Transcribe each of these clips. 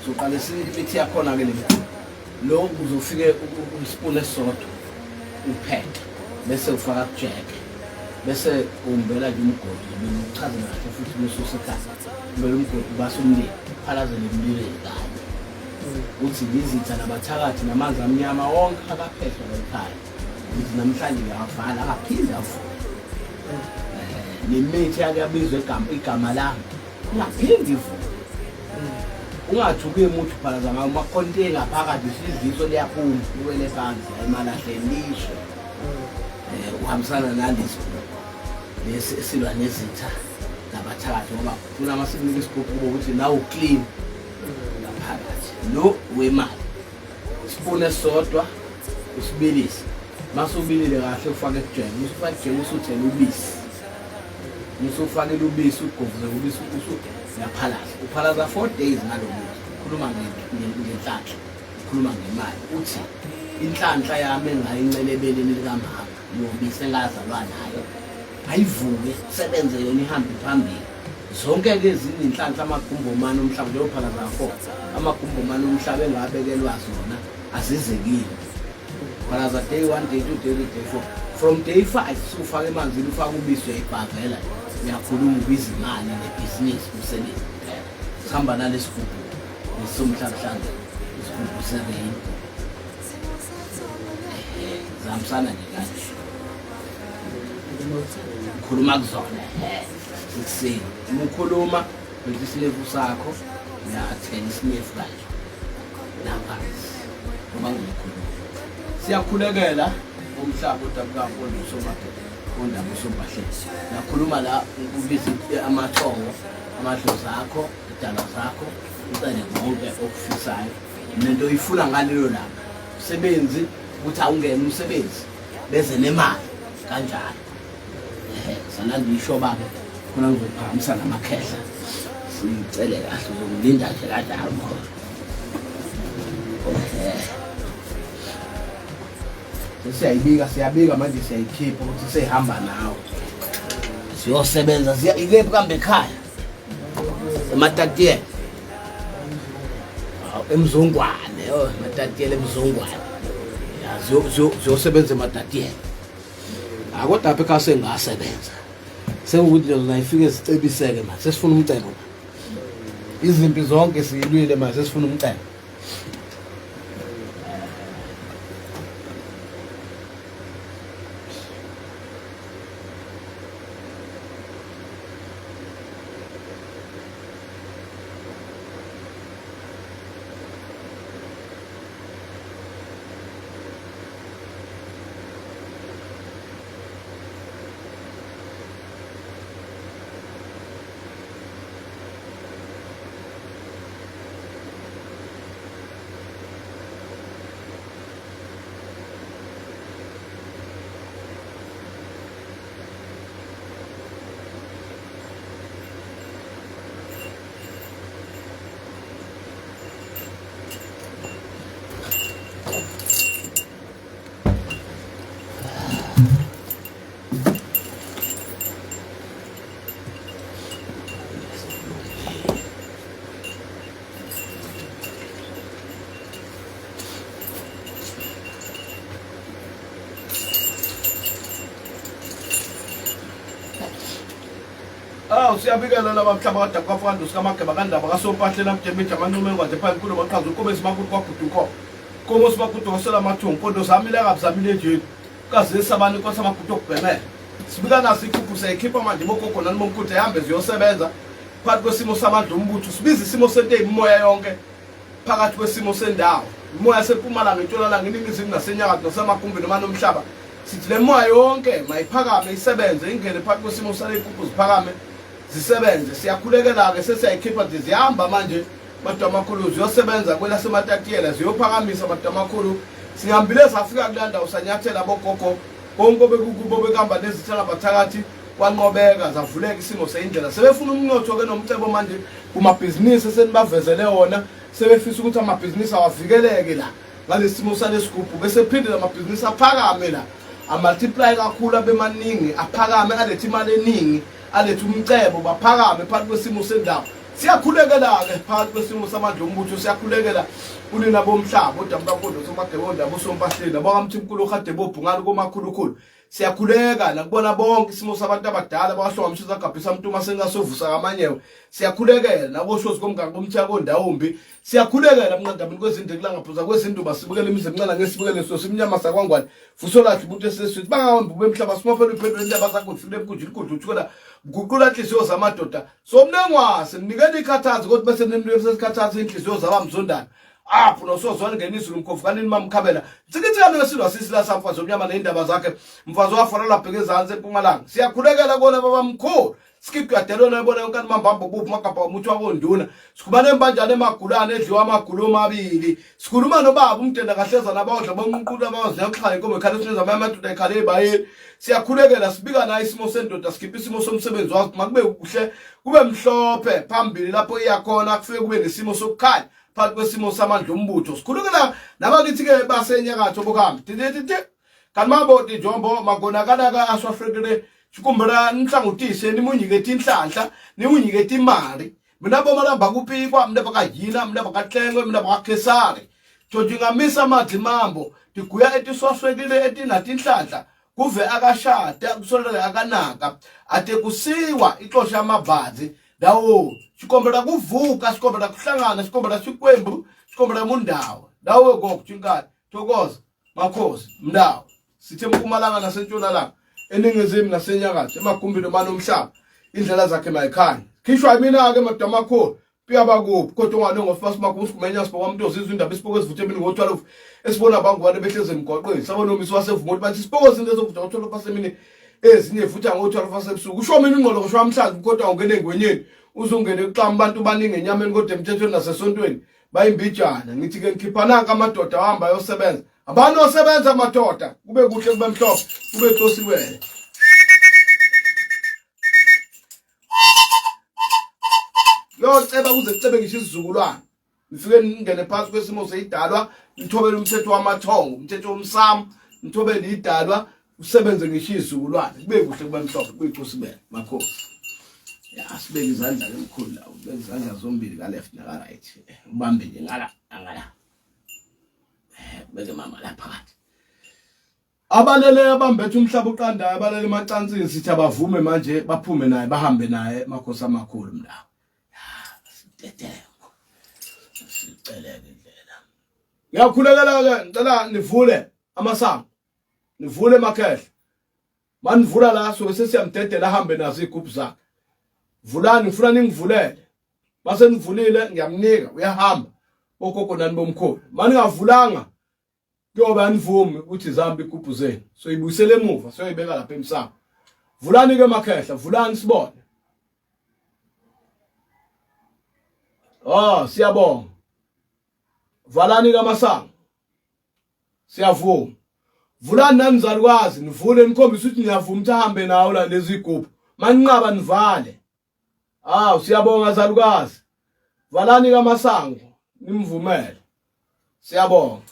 uzoqala imithi yakhona ke lemkhulu lo uzofike ispoon esodwa upheke bese ufaka jack bese umbela nje umgodi uchaze kahle futhi ususa ekhaya umbela umgodi base umlilo phalazele emlilweni kanye uthi izitha nabathakathi namanzi amnyama wonke akaphethwe ekhaya uthi namhlanje uyavala akaphinde avuke nemithi yakuyabizwa igama lami ungaphindi ivuke ungathuke umuntu phalaza ngawo makontenga phakathi isiziso liyaphuma liwele phansi ayimalahleni lisho uhambisana nalezi silwa nezitha nabathakathi ngoba kunamasinika isigubhu ukuthi nawu clean ngaphakathi lo wemali isipune esodwa usibilise masubilile kahle ufake ejele usufake ejele usuthela ubisi usufake ubisi ugovuze ubisi uyaphalaza uphalaza 4 days ngalobisi ukhuluma ngenhlanhla ukhuluma ngemali uthi inhlanhla yami engayincelebeleni likamama yobisi engazalwa nayo ayivuke sebenze yona ihambe phambili zonke ke ezinye inhlanhla amagumbomani omhlaba nje ophalaza 4 amagumbomani omhlaba engabekelwa zona azizekile phalaza day 1 day 2 day 3 day 4 from day 5 sufaka emanzini ufaka ubisi uyayibhavela uyakhuluma ubiza imali nebhizinisi kusebenza sihamba nalesigubhu nesomhlabhlanga isigubhu serein zamsana nje kanje ukhuluma kuzona ekuseni umukhuluma bese isilevu sakho uyathela isinefu kanje naphansi ngoba ngikhuluma siyakhulekela umhlaba udabukampolo usomaphela ondaba usompahleni nakhuluma la ubiza amathongo amadlozi akho idala zakho ucele konke okufisayo nento oyifuna ngalelo langa usebenzi ukuthi awungene umsebenzi beze nemali kanjalo sana ngisho baba khona ngizophamisa namakhehla sicele kahle uzokulinda nje kanjalo mkhulu siyabika manje siyayikhipha ukuthi sehamba nawe siyosebenza ikephi kambe ekhaya eMatatiyela emzongwane eMatatiyela emzongwane ziyosebenza eMatatiyela kodwa apha ekhaya sengasebenza sekukuthi lezo nayifike sicebiseke manje sesifuna umcebo izimpi zonke siyilwile manje sesifuna umcebo siyabikela laba mhlaba kade kwafanda usikamageba kandaba kasompahle namjembe amanome kwaze phakathi kulo baqhaza ukube simakuthi kwaguduko komo simakuthi wasela amathungu kodwa zamile kabuzamile nje kaze sabani kwasa makuthi okubhemela sibika naso ikhuphu seyikhipha manje bogogo nani bomkhuthi ehambe ziyosebenza phakathi kwesimo samandla umbutho sibiza isimo sento eyimoya yonke phakathi kwesimo sendawo imoya seMpumalanga eNtshonalanga iningizimu nasenyakatho nasemagumbini noma nomhlaba sithi le moya yonke mayiphakame isebenze ingene phakathi kwesimo sale ikhuphu ziphakame zisebenze siyakhulekela ke sesiyayikhipha nje zihamba manje bantu amakhulu ziyosebenza kwela seMatatiyela ziyophakamisa bantu amakhulu sihambile safika kulanda usanyathela bogogo bonke bekukubo bekamba nezithela bathakathi kwanqobeka zavuleka isimo seindlela sebefuna umnotho ke nomcebo manje kumabhizinisi senibavezele wona sebefisa ukuthi amabhizinisi awavikeleke la ngalesimo salesigubhu bese phinde amabhizinisi aphakame la amultiply kakhulu abemaningi aphakame alethe imali eningi alethe umcebo baphakame phakathi kwesimo sendawo Siyakhulekela ke phakathi kwesimo samandla ombutho siyakhulekela kunina bomhlaba odamkankulu somadebonda bosompahleni abakamthimkhulu uHadebo bhungani komakhulukhulu siyakhuleka nakubona bonke isimo sabantu abadala abahlongamshisa gabhisa umuntu sengasovusa kamanyewe siyakhulekela naboshozi komganga komthiyako ondawombi siyakhulekela mnqandabini kwezindlu kulangaphuza kwezinduba sibukele imize emncane ngesibukele so simnyama sakwangwane fuso lakhe umuntu eseswithi bangahambi bemhlaba simofela iphendula indaba zakho ufike emkujini kodwa uthukela guqula inhliziyo zamadoda so mnengwase ninikeni ikhathazi kodwa bese nemlilo sesikhathazi inhliziyo zabamzondana apho nosozwana ngenizulu umkhofu kanini mamkhabela sikithana ngesilwa sisila samfazi omnyama neindaba zakhe mfazi wafarela bheke ezantsi eMpumalanga siyakhulekela kona babamkhulu sikigwadelo nayibona yonke mambambo buphi magabha umuthi wakonduna sikhubane embanjane emagulane edliwa amagulo amabili sikhuluma nobaba umntenda kahleza nabawodla bonqunkulu abawazi yaxhaya inkomo ekhale sineza amadoda ekhale ebayeni siyakhulekela sibika naye isimo sendoda sikhipha isimo somsebenzi wakhe makube kuhle kube mhlophe phambili lapho iyakhona kufike kube nesimo sokukhanya phakathi kwesimo samandla ombutho sikhulekela nabakithi ke basenyakatho bokuhamba tititi kanmabo tijombo magonakala ka aswafrekele chikumbura nhlangutise nimunyiketi inhlanhla nimunyiketi imali mina bomalamba kupikwa mina bakajina mina bakahlengwe mina bakakhesari tojingamisa madlimambo tiguya etiswaswekile etinathi inhlanhla kuve akashada kusolele akanaka ate kusiwa ixosha amabhazi dawo chikombela kuvuka chikombela kuhlangana chikombela chikwembu chikombela mundawo dawo gokuchinkani thokoza makhosi mndawo sithe eMpumalanga naseNtshonalanga eningizimu nasenyakatho emagumbini omane omhlaba indlela zakhe mayikhanya khishwa mina ke madamakhulu piyabakuphi kodwa ungalongo fast makusi kumenya sibona umuntu ozizwa indaba isipoko esivuthe mina ngo12 esibona abangwane behleze emgwaqweni sabona umisi wasevumo bathi isipoko into ezokuvutha ngo12 pasemini ezinye evutha ngo12 pasebusuku usho mina ingqolo kusho amhlanje kodwa ungene engwenyeni uzungene kuxama abantu baningi enyameni kodwa emthethweni nasesontweni bayimbijana ngithi ke ngikhiphana amadoda ahamba yosebenza abantu osebenza amadoda kube kuhle kube mhlophe kube xosiwele ceba kuze kucebe ngisho isizukulwane ngifike ngingene phansi kwesimo seyidalwa ngithobele umthetho wamathongo umthetho womsamo ngithobele idalwa usebenze ngisho isizukulwane kube kuhle kube mhlophe kuyixosibele makhosi ya sibeke izandla emkhulu la ubeke izandla zombili ka left na ka right ubambe nje ngala beke mama la phakathi abalele abambethe umhlaba uqandayo abalele emacansini sithi abavume manje baphume naye bahambe naye makhosi amakhulu mndawo tetemko siceleke indlela ngiyakhulekela ke ngicela nivule amasango nivule emakhehla manivula la so sesiyamdedela ahambe nazo igubhu zakhe vulani ngifuna ningivulele base nivulile ngiyamnika uyahamba ogogo nani bomkhulu manje ngavulanga kuyoba nivumi ukuthi zihamba igubhu zenu so ibuyisele emuva so ibeka lapha emsamo vulani ke emakhehla vulani sibone siyabonga valani kamasango siyavuma vulani nanizalukwazi nivule nikhombisa ukuthi niyavuma uhambe nawo la lezi igubhu maninqaba nivale siyabonga zalukwazi valani kamasango nimvumele siyabonga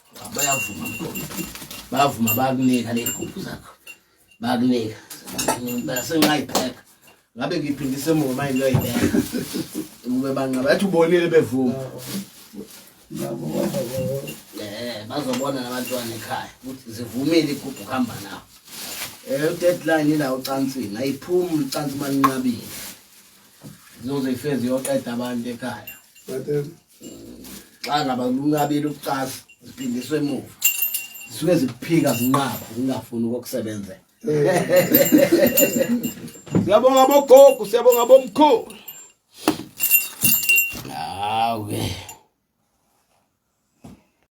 bayavuma bakunika le igubhu zakho bakunika base ngayipheka ngabe ngiphindise emuva manje ngiyibeka ube banqaba athi ubonile bevuma bazobona nabantwana ekhaya ukuthi zivumile igubhu kuhamba nawo deadline la ucansini ayiphumi ucansi maninqabile zizoze ifeze yoqeda abantu ekhaya xa ngaba lunqabile ucasi ziphindiswe emuva zisuke ziphika zinqaba ngingafuni ukukusebenzela siyabonga bogogo siyabonga bomkhulu okay